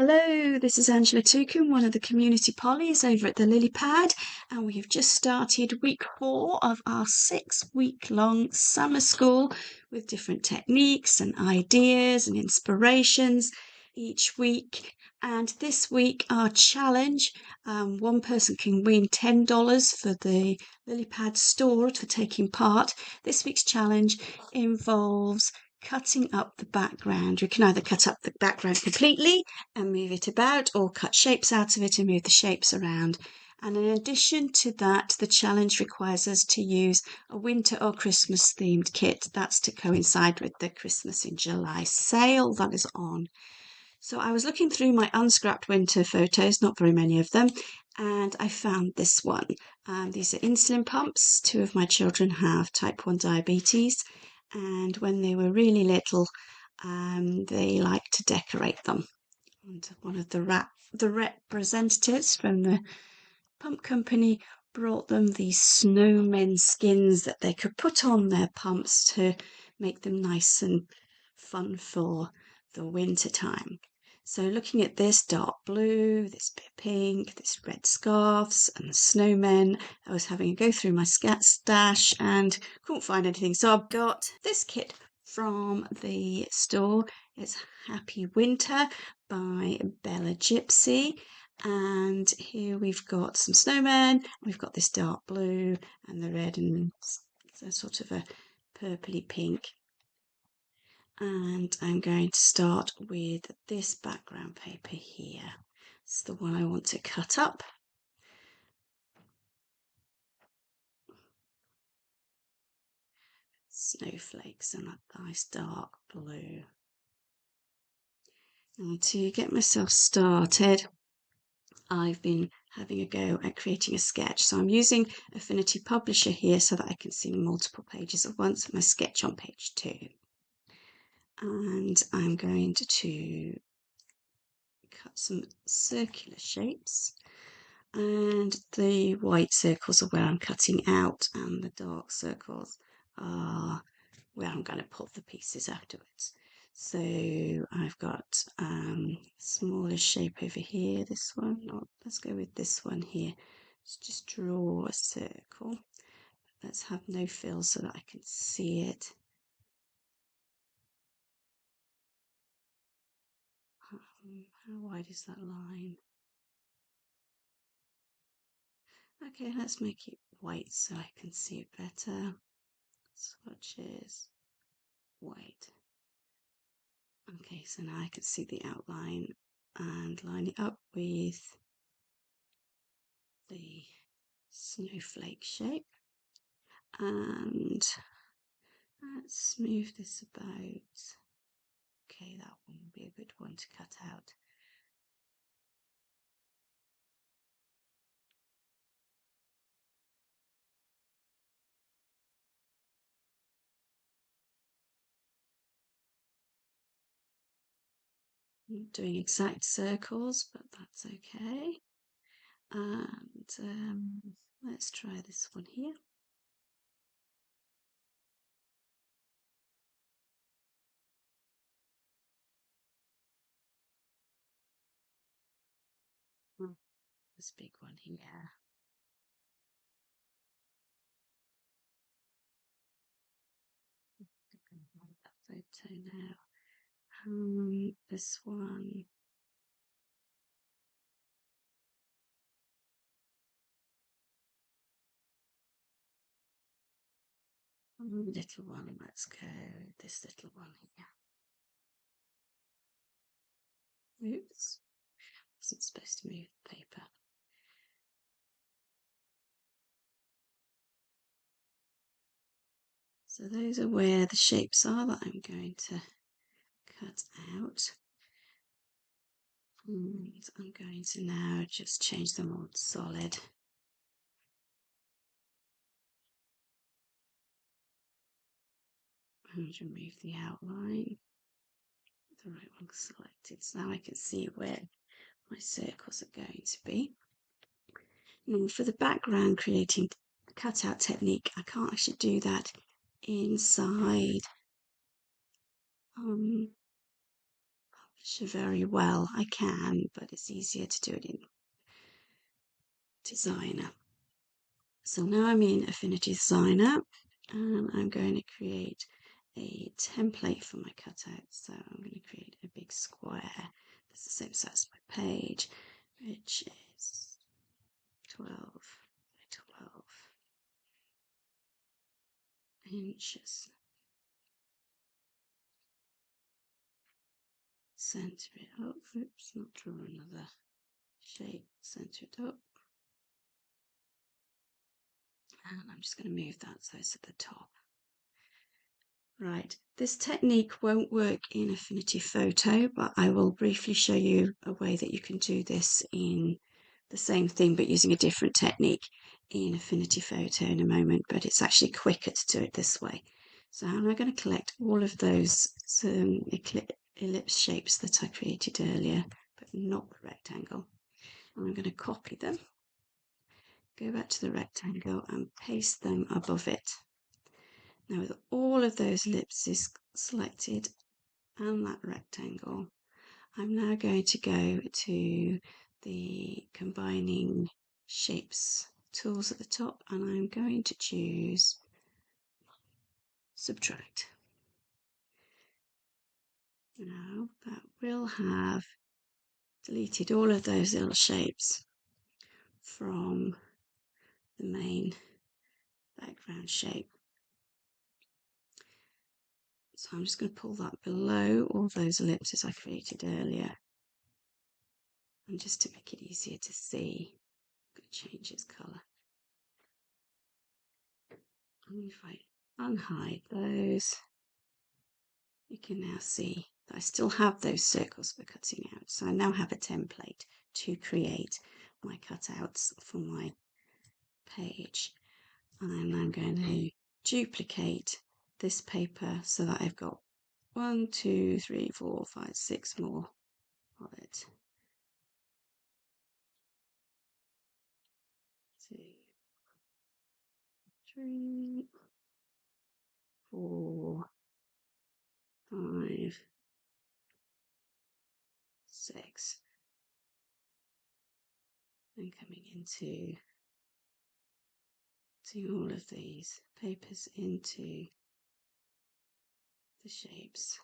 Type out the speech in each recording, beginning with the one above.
Hello, this is Angela Tukin, one of the community pollies over at the Lilypad, and we have just started week 4 of our 6-week-long summer school with different techniques and ideas and inspirations each week. And this week, our challenge, one person can win $10 for the Lilypad store for taking part. This week's challenge involves cutting up the background. You can either cut up the background completely and move it about, or cut shapes out of it and move the shapes around. And in addition to that, the challenge requires us to use a winter or Christmas themed kit. That's to coincide with the Christmas in July sale that is on. So I was looking through my unscrapped winter photos, not very many of them, and I found this one. These are insulin pumps. 2 of my children have type 1 diabetes, and when they were really little, they liked to decorate them. And one of the representatives from the pump company brought them these snowmen skins that they could put on their pumps to make them nice and fun for the winter time. So looking at this dark blue, this bit pink, this red scarves and the snowmen, I was having a go through my stash and couldn't find anything. So I've got this kit from the store. It's Happy Winter by Bella Gypsy. And here we've got some snowmen. We've got this dark blue and the red and sort of a purpley pink. And I'm going to start with this background paper here. It's the one I want to cut up. Snowflakes and a nice dark blue. And to get myself started, I've been having a go at creating a sketch. So I'm using Affinity Publisher here so that I can see multiple pages at once and my sketch on page 2. And I'm going to cut some circular shapes, and the white circles are where I'm cutting out and the dark circles are where I'm going to put the pieces afterwards. So I've got smaller shape over here, this one. Let's go with this one here. Let's just draw a circle. Let's have no fill so that I can see it. How wide is that line? Okay, let's make it white so I can see it better. Swatches, white. Okay, so now I can see the outline and line it up with the snowflake shape. And let's move this about. Okay, that one would be a good one to cut out. I'm doing exact circles, but that's okay. And let's try this one here. This big one here. That photo now. This one. Little one. Let's go. This little one here. Oops. Wasn't supposed to move the paper. So those are where the shapes are that I'm going to cut out. And I'm going to now just change them all to solid. And remove the outline. The right one selected. So now I can see where my circles are going to be. Now for the background creating cutout technique, I can't actually do that inside very well. I can, but it's easier to do it in Designer. So now I'm in Affinity Designer and I'm going to create a template for my cutout. So I'm going to create a big square that's the same size as my page, which is 12 by 12 inches. Center it up. Oops, not draw another shape. Center it up. And I'm just going to move that so it's at the top. Right, this technique won't work in Affinity Photo, but I will briefly show you a way that you can do this in the same thing but using a different technique in Affinity Photo in a moment, but it's actually quicker to do it this way. So I'm now going to collect all of those ellipse shapes that I created earlier, but not the rectangle. And I'm going to copy them, go back to the rectangle and paste them above it. Now with all of those ellipses selected and that rectangle, I'm now going to go to the combining shapes tools at the top and I'm going to choose subtract. Now that will have deleted all of those little shapes from the main background shape. So I'm just going to pull that below all those ellipses I created earlier. And just to make it easier to see, I'm going to change its colour. And if I unhide those, you can now see that I still have those circles for cutting out. So I now have a template to create my cutouts for my page. And I'm going to duplicate this paper so that I've got 1, 2, 3, 4, 5, 6 more of it. 2, 3, 4, 5, 6. Then coming into all of these papers into the shapes.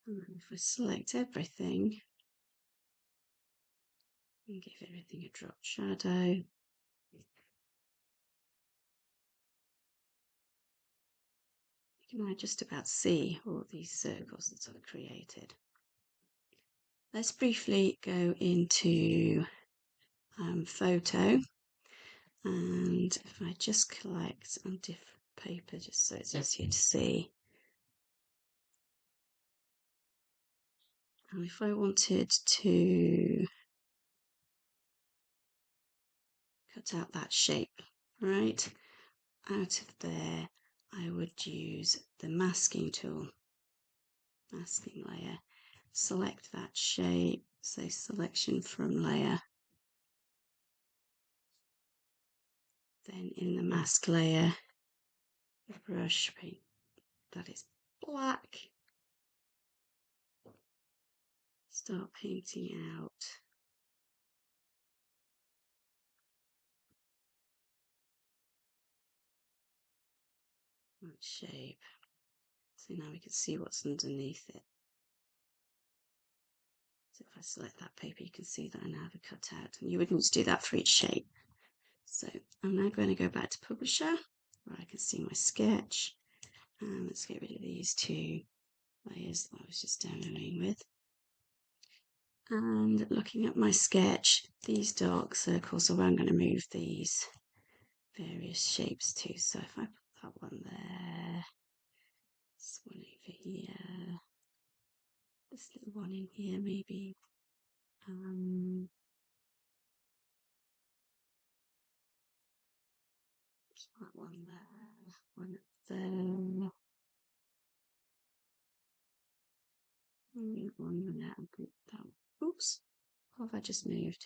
And if I select everything and give everything a drop shadow, you can now just about see all these circles that I've created. Let's briefly go into photo, and if I just collect on different paper just so it's easier to see. And if I wanted to cut out that shape, right, out of there, I would use the masking tool, masking layer, select that shape, say selection from layer, then in the mask layer, the brush paint that is black, start painting out that shape. So now we can see what's underneath it. So if I select that paper, you can see that I now have a cutout, and you would need to do that for each shape. So I'm now going to go back to Publisher, where I can see my sketch, and let's get rid of these 2 layers that I was just downloading with. And looking at my sketch, these dark circles are where I'm going to move these various shapes to. So if I put that one there, this one over here, this little one in here maybe, that one there, one up there, one there, that. Oops, what have I just moved?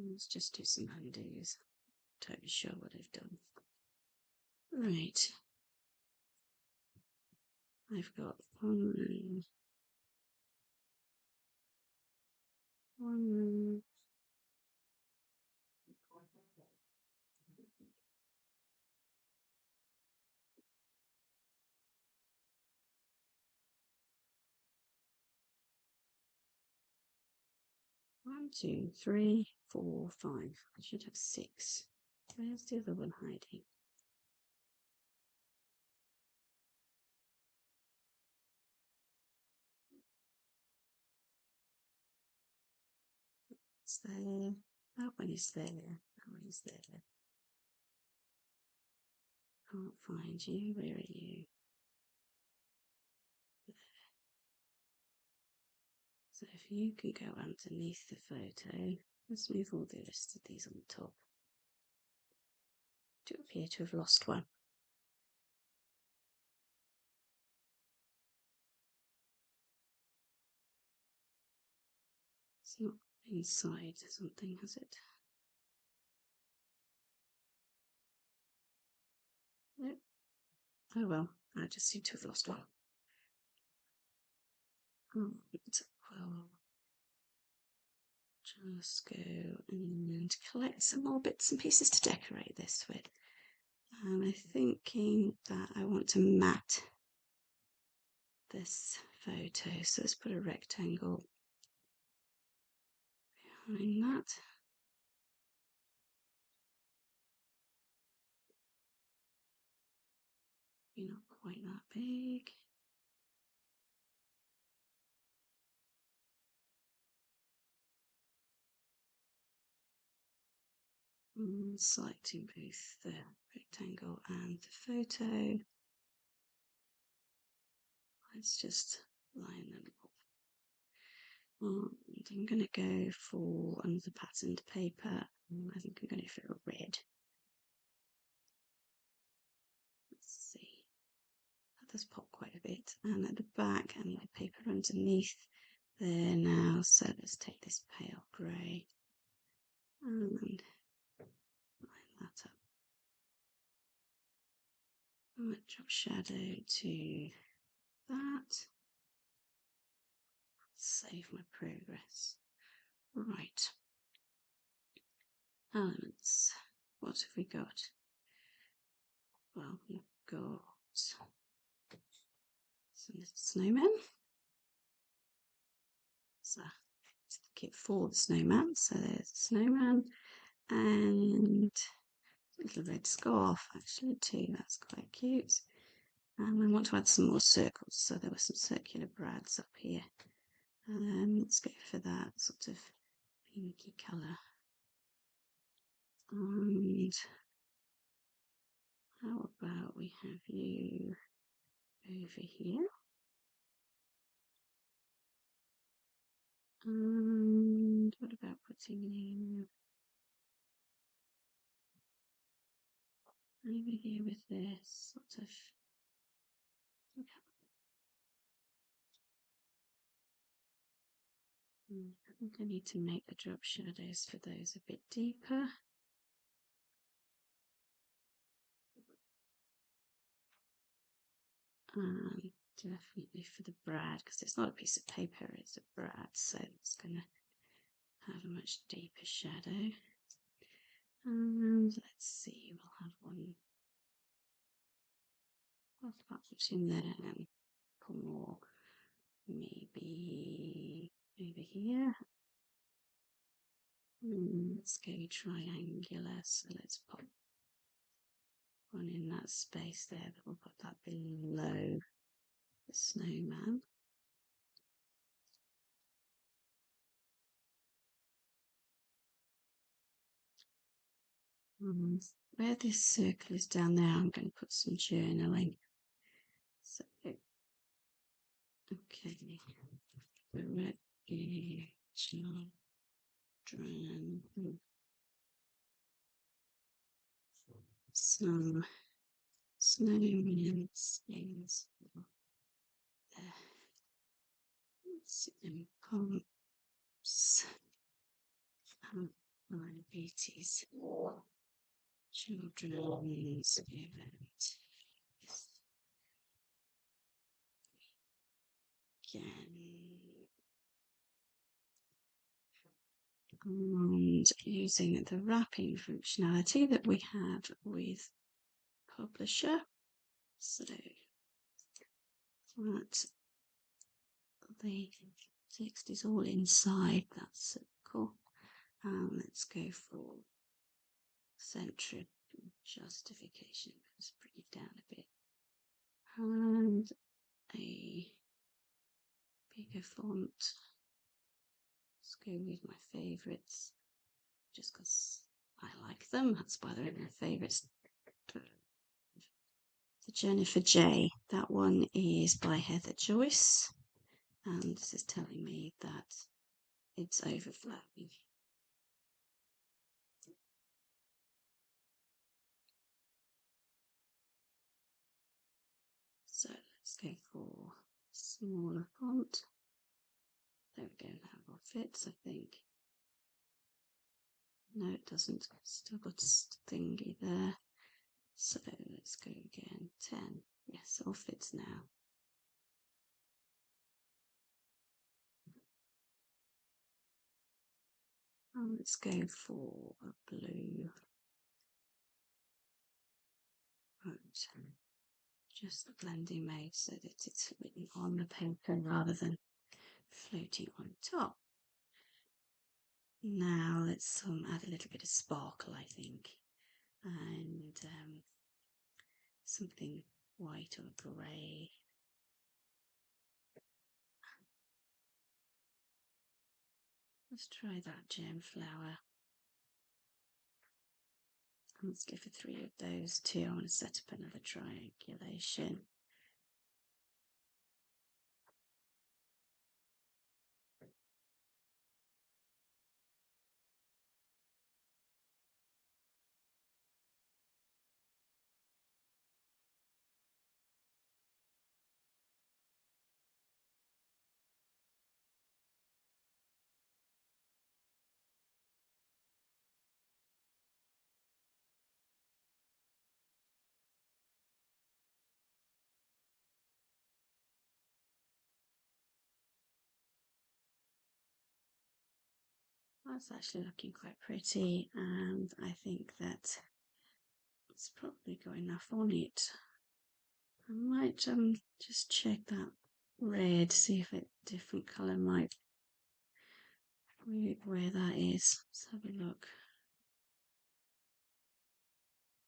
Let's just do some undos. Totally sure what I've done. Right. I've got one room. 1, 2, 3, 4, 5. I should have 6. Where's the other one hiding? It's there. That one is there. That one is there. Can't find you. Where are you? There. So if you can go underneath the photo, let's move all the rest of these on top. Do appear to have lost one. It's not inside something, has it? Nope. Oh well, I just seem to have lost one. Well, just go and collect some more bits and pieces to decorate this with. And I'm thinking that I want to matte this photo. So let's put a rectangle behind that. You're not quite that big. Selecting both the rectangle and the photo. Let's just line them up. And I'm going to go for another patterned paper. I think I'm going to go for a red. Let's see. That does pop quite a bit. And at the back, I need a paper underneath there now. So let's take this pale grey and line that up. I might drop shadow to that. Save my progress. Right. Elements. What have we got? Well, we've got some little snowmen. So kit for the snowman. So there's a snowman and a little red scarf actually too. That's quite cute. And I want to add some more circles. So there were some circular brads up here. Let's go for that sort of pinky colour. And how about we have you over here? And what about putting you over here with this sort of? I think I need to make the drop shadows for those a bit deeper. And definitely for the brad, because it's not a piece of paper, it's a brad, so it's going to have a much deeper shadow. And let's see, we'll have one. I'll put in there and put more, maybe over here. Let's go triangular, so let's put one in that space there, but we'll put that below the snowman. Where this circle is down there, I'm going to put some journaling. So, okay, children, some snowman skins there. Impulse diabetes children's event again, and using the wrapping functionality that we have with Publisher, so that the text is all inside that circle. And let's go for centric justification. Let's bring it down a bit. And a bigger font. Let's go with my favourites, just because I like them. That's why they're my favourites. The Jennifer J, that one is by Heather Joyce. And this is telling me that it's overflowing. So let's go for smaller font. There we go, that will fit, I think. No, it doesn't. Still got a thingy there. So let's go again. 10. Yes, it all fits now. And let's go for a blue. Right. Just the blending mode so that it's written on the paper rather than floating on top. Now let's add a little bit of sparkle, I think, and something white or grey. Let's try that gem flower. Let's go for 3 of those too. I want to set up another triangulation. That's actually looking quite pretty, and I think that it's probably got enough on it. I might just check that red, see if a different colour might where that is. Let's have a look.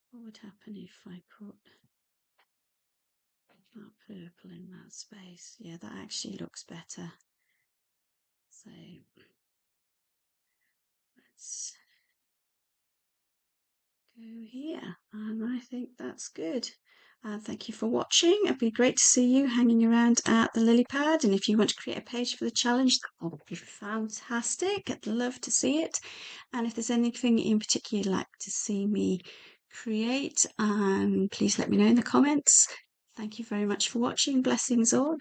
What would happen if I put that purple in that space? Yeah, that actually looks better. So let's go here, and I think that's good. Thank you for watching. It'd be great to see you hanging around at the Lilypad, and if you want to create a page for the challenge, that would be fantastic. I'd love to see it. And if there's anything in particular you'd like to see me create, please let me know in the comments. Thank you very much for watching. Blessings all.